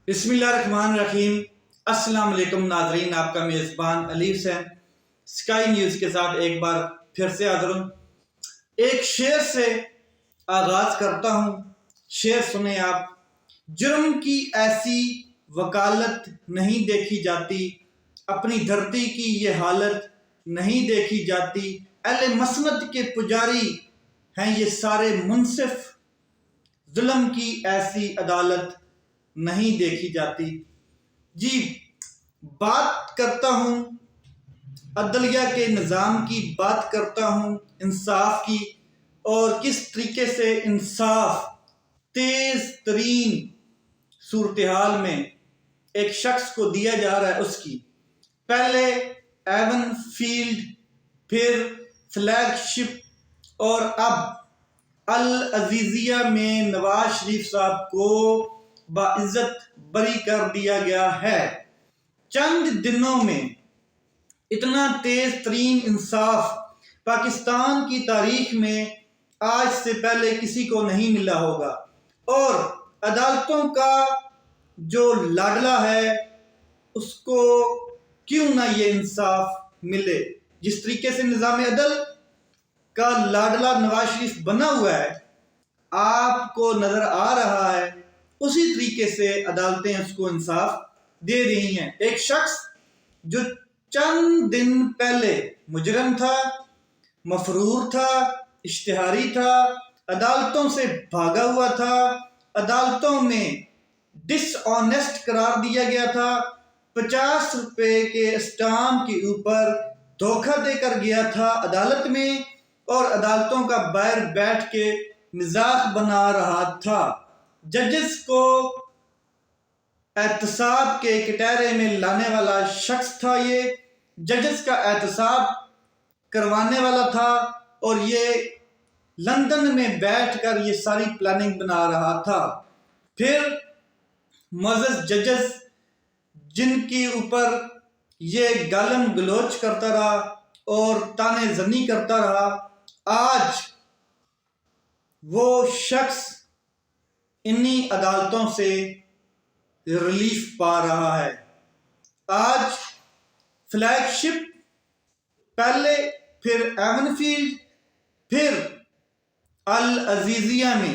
بسم اللہ الرحمن الرحیم۔ السلام علیکم ناظرین، آپ کا میزبان علی حسین اسکائی نیوز کے ساتھ ایک بار پھر سے حاضر ہوں۔ ایک شعر سے آغاز کرتا ہوں، شعر سنیں آپ۔ جرم کی ایسی وکالت نہیں دیکھی جاتی، اپنی دھرتی کی یہ حالت نہیں دیکھی جاتی، اہل مسند کے پجاری ہیں یہ سارے منصف، ظلم کی ایسی عدالت نہیں دیکھی جاتی۔ جی، بات کرتا ہوں عدلیہ کے نظام کی، بات کرتا ہوں انصاف کی، اور کس طریقے سے انصاف تیز ترین صورتحال میں ایک شخص کو دیا جا رہا ہے۔ اس کی پہلے ایون فیلڈ، پھر فلیگ شپ، اور اب العزیزیہ میں نواز شریف صاحب کو باعزت بری کر دیا گیا ہے۔ چند دنوں میں اتنا تیز ترین انصاف پاکستان کی تاریخ میں آج سے پہلے کسی کو نہیں ملا ہوگا، اور عدالتوں کا جو لاڈلا ہے اس کو کیوں نہ یہ انصاف ملے۔ جس طریقے سے نظام عدل کا لاڈلا نواز شریف بنا ہوا ہے، آپ کو نظر آ رہا ہے، اسی طریقے سے عدالتیں اس کو انصاف دے رہی ہیں۔ ایک شخص جو چند دن پہلے مجرم تھا، مفرور تھا، اشتہاری تھا، عدالتوں سے بھاگا ہوا تھا، عدالتوں میں ڈس آنیسٹ قرار دیا گیا تھا، 50 روپے کے اسٹامپ کے اوپر دھوکہ دے کر گیا تھا عدالت میں، اور عدالتوں کا باہر بیٹھ کے مذاق بنا رہا تھا۔ ججز کو احتساب کے کٹہرے میں لانے والا شخص تھا، یہ ججز کا احتساب کروانے والا تھا، اور یہ لندن میں بیٹھ کر یہ ساری پلاننگ بنا رہا تھا۔ پھر معزز ججز جن کے اوپر یہ گالم گلوچ کرتا رہا اور طعنے زنی کرتا رہا، آج وہ شخص انہی عدالتوں سے ریلیف پا رہا ہے۔ آج فلیگ شپ پہلے، پھر ایون فیلڈ، پھر العزیزیہ میں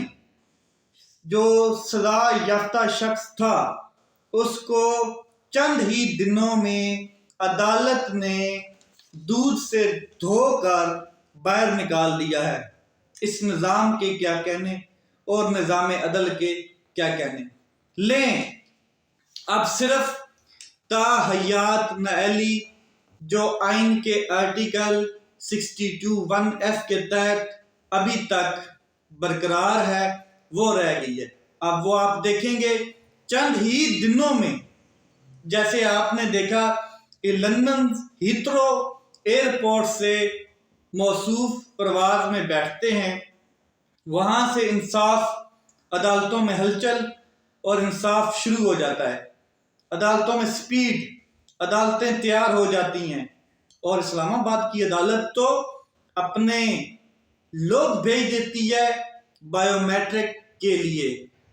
جو سزا یافتہ شخص تھا، اس کو چند ہی دنوں میں عدالت نے دودھ سے دھو کر باہر نکال دیا ہے۔ اس نظام کے کیا کہنے اور نظام عدل کے کیا کہنے۔ لیں اب صرف تا حیات نااہلی جو آئین کے آرٹیکل 62(1)(f) کے تحت ابھی تک برقرار ہے، وہ رہ گئی ہے۔ اب وہ آپ دیکھیں گے چند ہی دنوں میں، جیسے آپ نے دیکھا کہ لندن ہیتھرو ایئرپورٹ سے موصوف پرواز میں بیٹھتے ہیں، وہاں سے انصاف عدالتوں میں ہلچل اور انصاف شروع ہو جاتا ہے، عدالتوں میں سپیڈ، عدالتیں تیار ہو جاتی ہیں، اور اسلام آباد کی عدالت تو اپنے لوگ بھیج دیتی ہے بائیو میٹرک کے لیے،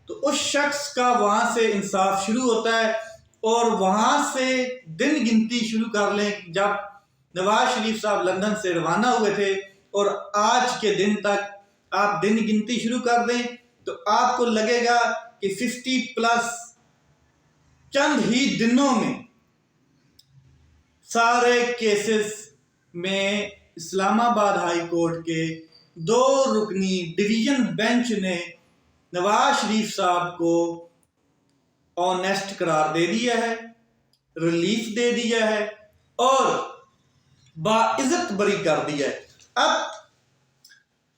تو اس شخص کا وہاں سے انصاف شروع ہوتا ہے، اور وہاں سے دن گنتی شروع کر لیں۔ جب نواز شریف صاحب لندن سے روانہ ہوئے تھے اور آج کے دن تک آپ دن گنتی شروع کر دیں تو آپ کو لگے گا کہ 50+ چند ہی دنوں میں سارے کیسز میں اسلام آباد ہائی کورٹ کے 2 رکنی ڈویژن بینچ نے نواز شریف صاحب کو آنیسٹ قرار دے دیا ہے، ریلیف دے دیا ہے، اور باعزت بری کر دیا ہے۔ اب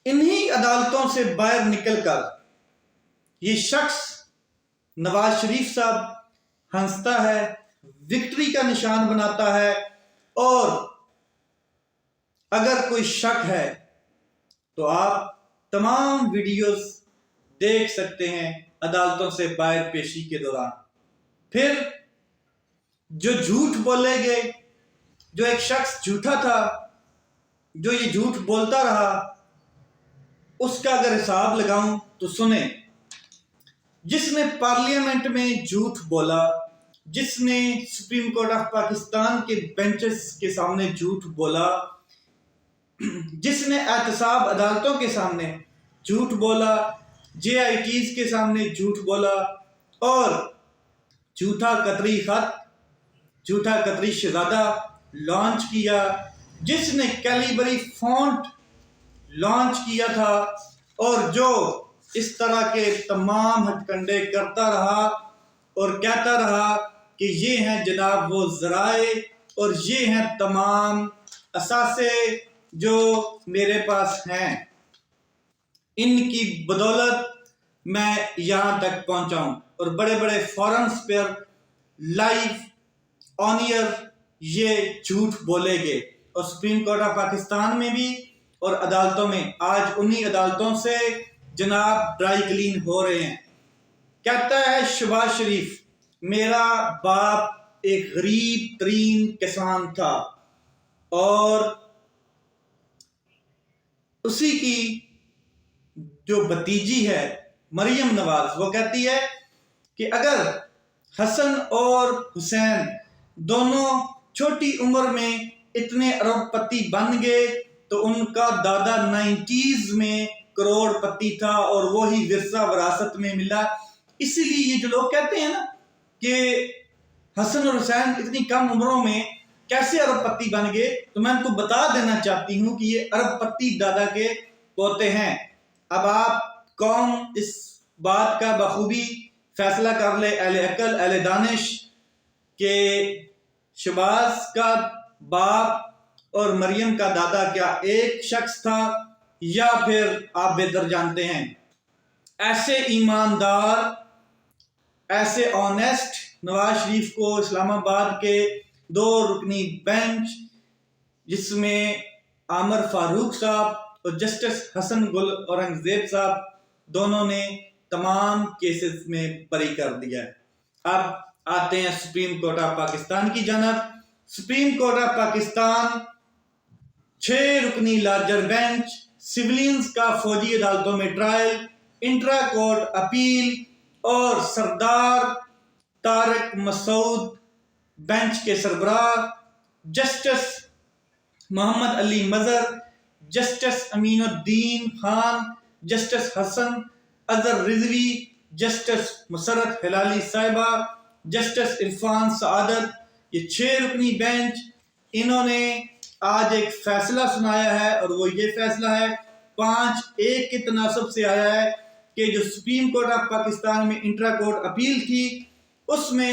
انہی عدالتوں سے باہر نکل کر یہ شخص نواز شریف صاحب ہنستا ہے، وکٹری کا نشان بناتا ہے، اور اگر کوئی شک ہے تو آپ تمام ویڈیوز دیکھ سکتے ہیں عدالتوں سے باہر پیشی کے دوران۔ پھر جو جھوٹ بولے گے، جو ایک شخص جھوٹا تھا، جو یہ جھوٹ بولتا رہا، اس کا اگر حساب لگاؤں تو سنیں۔ جس نے پارلیمنٹ میں جھوٹ بولا، جس نے سپریم کورٹ آف پاکستان کے بینچز کے سامنے جھوٹ بولا، جس نے احتساب عدالتوں کے سامنے جھوٹ بولا، جے آئی ٹیز کے سامنے جھوٹ بولا، اور جھوٹا قطری خط، جھوٹا قطری شہزادہ لانچ کیا، جس نے کیلیبری فونٹ لانچ کیا تھا، اور جو اس طرح کے تمام ہتھ کنڈے کرتا رہا اور کہتا رہا کہ یہ ہیں جناب وہ ذرائع اور یہ ہیں تمام اثاثے جو میرے پاس ہیں، ان کی بدولت میں یہاں تک پہنچا ہوں، اور بڑے بڑے فورمز پر لائیو آن ایئر یہ جھوٹ بولے گے، اور سپریم کورٹ آف پاکستان میں بھی اور عدالتوں میں آج انہی عدالتوں سے جناب ڈرائی کلین ہو رہے ہیں۔ کہتا ہے شہباز شریف، میرا باپ ایک غریب ترین کسان تھا، اور اسی کی جو بھتیجی ہے مریم نواز، وہ کہتی ہے کہ اگر حسن اور حسین دونوں چھوٹی عمر میں اتنے ارب پتی بن گئے تو ان کا دادا 90s میں کروڑ پتی تھا، اور وہی ورثہ وراثت میں ملا۔ اسی لیے یہ جو لوگ کہتے ہیں نا کہ حسن اور حسین اتنی کم عمروں میں کیسے ارب پتی بن گئے، تو میں ان کو بتا دینا چاہتی ہوں کہ یہ ارب پتی دادا کے پوتے ہیں۔ اب آپ قوم اس بات کا بخوبی فیصلہ کر لے، اہل عقل اہل دانش، کہ شہباز کا باپ اور مریم کا دادا کیا ایک شخص تھا، یا پھر آپ بہتر جانتے ہیں ایسے ایماندار، ایسے آنیسٹ نواز شریف کو اسلام آباد کے 2 رکنی بینچ، جس میں عامر فاروق صاحب اور جسٹس حسن گل اورنگزیب صاحب، دونوں نے تمام کیسز میں بری کر دیا ہے۔ اب آتے ہیں سپریم کورٹ آف پاکستان کی جانب۔ سپریم کورٹ آف پاکستان 6 رکنی لارجر بینچ، سیولینز کا فوجی عدالتوں میں ٹرائل، انٹرا کورٹ اپیل، اور سردار طارق مسعود بینچ کے سربراہ جسٹس محمد علی مظہر، جسٹس امین الدین خان، جسٹس حسن اظہر رضوی، جسٹس مسرت ہلالی صاحبہ، جسٹس عرفان سعادت، یہ 6 رکنی بینچ، انہوں نے آج ایک فیصلہ سنایا ہے، اور وہ یہ فیصلہ ہے 5-1 کے تناسب سے آیا ہے کہ جو سپریم کورٹ آف پاکستان میں انٹرا کورٹ اپیل تھی، اس میں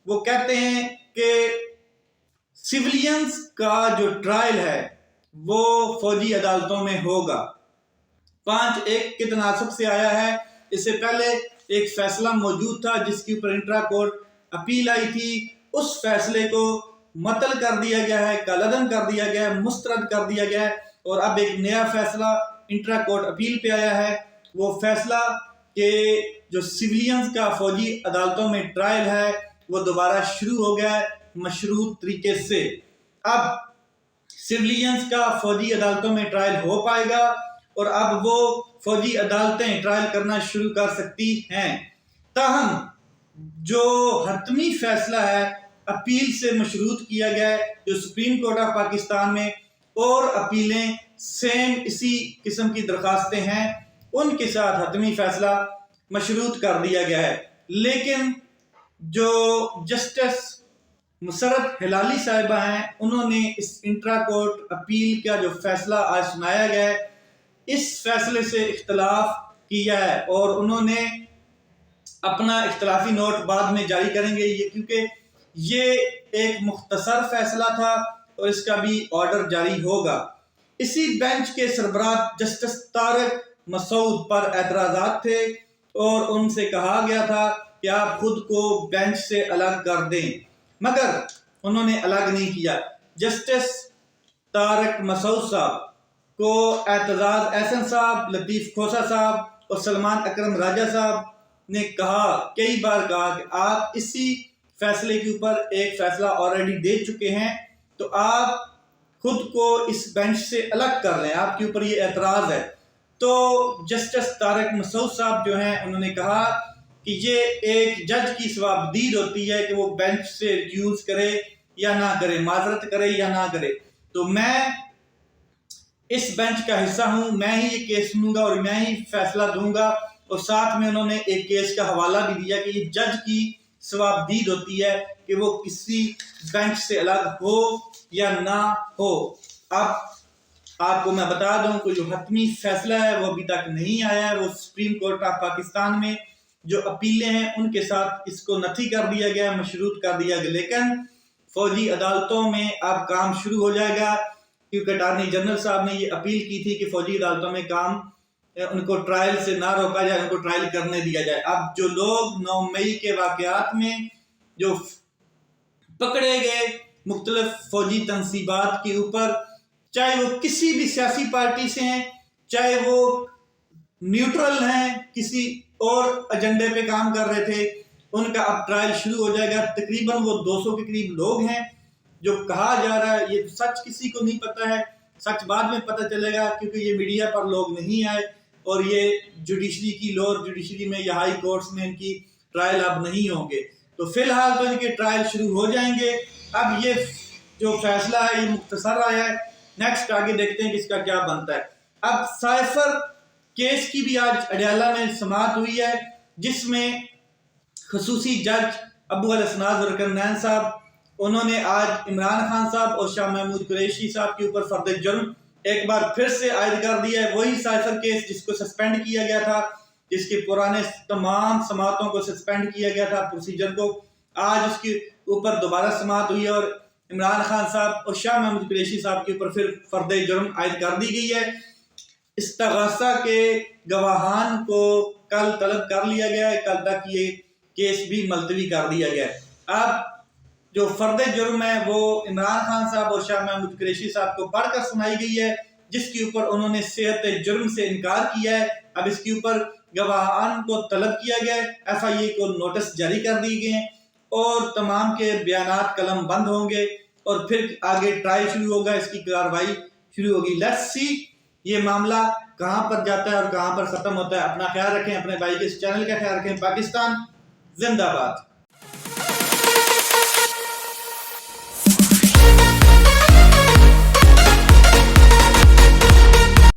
وہ کہتے ہیں کہ سیولینز کا جو ٹرائل ہے وہ فوجی عدالتوں میں ہوگا۔ 5-1 کے تناسب سے آیا ہے۔ اس سے پہلے ایک فیصلہ موجود تھا جس کے اوپر انٹرا کورٹ اپیل آئی تھی، اس فیصلے کو معطل کر دیا گیا ہے، کالعدم کر دیا گیا ہے، مسترد کر دیا گیا ہے، اور اب ایک نیا فیصلہ انٹرا کورٹ اپیل پہ آیا ہے۔ وہ فیصلہ کہ جو سیولینز کا فوجی عدالتوں میں ٹرائل ہے وہ دوبارہ شروع ہو گیا ہے مشروط طریقے سے۔ اب سیولینز کا فوجی عدالتوں میں ٹرائل ہو پائے گا، اور اب وہ فوجی عدالتیں ٹرائل کرنا شروع کر سکتی ہیں۔ تاہم جو حتمی فیصلہ ہے اپیل سے مشروط کیا گیا ہے، جو سپریم کورٹ آف پاکستان میں اور اپیلیں سیم اسی قسم کی درخواستیں ہیں، ان کے ساتھ حتمی فیصلہ مشروط کر دیا گیا ہے۔ لیکن جو جسٹس مسرت ہلالی صاحبہ ہیں، انہوں نے اس انٹرا کورٹ اپیل کا جو فیصلہ آج سنایا گیا ہے، اس فیصلے سے اختلاف کیا ہے، اور انہوں نے اپنا اختلافی نوٹ بعد میں جاری کریں گے، یہ کیونکہ یہ ایک مختصر فیصلہ تھا اور اس کا بھی آرڈر جاری ہوگا۔ اسی بینچ کے سربراہ جسٹس طارق مسعود پر اعتراضات تھے، اور ان سے کہا گیا تھا کہ آپ خود کو بینچ سے الگ کر دیں، مگر انہوں نے الگ نہیں کیا۔ جسٹس طارق مسعود صاحب کو اعتزاز احسن صاحب، لطیف کھوسہ صاحب اور سلمان اکرم راجہ صاحب نے کہا، کئی بار کہا کہ آپ اسی فیصلے کے اوپر ایک فیصلہ آلریڈی دے چکے ہیں، تو آپ خود کو اس بینچ سے الگ کر لیں، آپ کے اوپر یہ اعتراض ہے۔ تو جسٹس طارق مسعود صاحب جو ہیں، انہوں نے کہا کہ یہ ایک جج کی ثوابدید ہوتی ہے کہ وہ بینچ سے ریکیوز کرے یا نہ کرے، معذرت کرے یا نہ کرے۔ تو میں اس بینچ کا حصہ ہوں، میں ہی یہ کیس سنوں گا اور میں ہی فیصلہ دوں گا۔ اور ساتھ میں انہوں نے ایک کیس کا حوالہ بھی دیا کہ یہ جج کی ثوابدید ہوتی ہے کہ وہ کسی بینچ سے الگ ہو یا نہ ہو۔ اب آپ کو میں بتا دوں کہ جو حتمی فیصلہ ہے وہ ابھی تک نہیں آیا ہے، وہ سپریم کورٹ آف پاکستان میں جو اپیلیں ہیں ان کے ساتھ اس کو نفی کر دیا گیا، مشروط کر دیا گیا، لیکن فوجی عدالتوں میں اب کام شروع ہو جائے گا، کیونکہ اٹارنی جنرل صاحب نے یہ اپیل کی تھی کہ فوجی عدالتوں میں کام ان کو ٹرائل سے نہ روکا جائے، ان کو ٹرائل کرنے دیا جائے۔ اب جو لوگ 9 مئی کے واقعات میں جو پکڑے گئے مختلف فوجی تنصیبات کے اوپر، چاہے وہ کسی بھی سیاسی پارٹی سے ہیں، چاہے وہ نیوٹرل ہیں، کسی اور ایجنڈے پہ کام کر رہے تھے، ان کا اب ٹرائل شروع ہو جائے گا۔ تقریباً وہ 200 کے قریب لوگ ہیں۔ جو کہا جا رہا ہے یہ سچ کسی کو نہیں پتہ ہے، سچ بعد میں پتہ چلے گا، کیونکہ یہ میڈیا پر لوگ نہیں آئے اور یہ جوڈیشری کی لوور جوڈیشری میں یا ہائی کورٹس میں ان کی ٹرائل اب نہیں ہوں گے۔ تو فی الحال تو ان کے ٹرائل شروع ہو جائیں گے۔ اب یہ جو فیصلہ ہے یہ مختصر آیا ہے، نیکسٹ آگے دیکھتے ہیں کہ اس کا کیا بنتا ہے۔ اب سائفر کیس کی بھی آج اڈیالہ میں سماعت ہوئی ہے، جس میں خصوصی جج ابو الاسناد ذوالقرنین صاحب انہوں نے آج عمران خان صاحب اور شاہ محمود قریشی صاحب کے اوپر فرد جرم ایک بار پھر سے عائد کر دیا ہے۔ وہی سائفر کیس جس کو سسپینڈ کیا گیا تھا، جس کے پرانے تمام سماعتوں کو سسپینڈ کیا گیا تھا، پروسیجر کو، آج اس کے اوپر دوبارہ سماعت ہوئی ہے اور عمران خان صاحب اور شاہ محمود قریشی صاحب کے اوپر پھر فرد جرم عائد کر دی گئی ہے۔ استغاثہ کے گواہان کو کل طلب کر لیا گیا ہے، کل تک یہ کیس بھی ملتوی کر دیا گیا ہے۔ اب جو فرد جرم ہے وہ عمران خان صاحب اور شاہ محمود قریشی صاحب کو پڑھ کر سنائی گئی ہے، جس کے اوپر انہوں نے صحت جرم سے انکار کیا ہے۔ اب اس کے اوپر گواہان کو طلب کیا گیا ہے، ایف آئی اے کو نوٹس جاری کر دیے گئے ہیں اور تمام کے بیانات قلم بند ہوں گے اور پھر آگے ٹرائل شروع ہوگا، اس کی کارروائی شروع ہوگی۔ لیٹس سی یہ معاملہ کہاں پر جاتا ہے اور کہاں پر ختم ہوتا ہے۔ اپنا خیال رکھیں، اپنے بھائی کے اس چینل کا خیال رکھیں۔ پاکستان زندہ باد۔